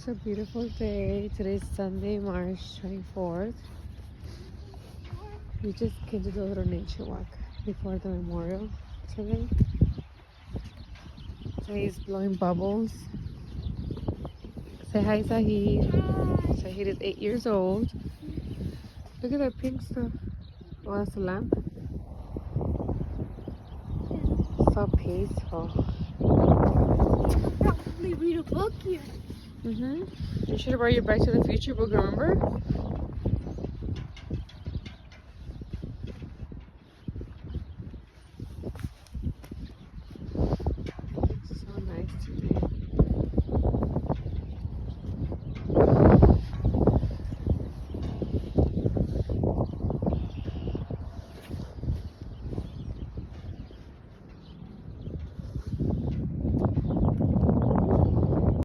It's a beautiful day. Today's Sunday, March 24th. We just came to do a little nature walk before the memorial today. He's blowing bubbles. Say hi, Zahid. Zahid is 8 years old. Look at that pink stuff. Oh, that's a lamp. So peaceful. Probably read a book here. You should have brought your Back to the Future book, remember?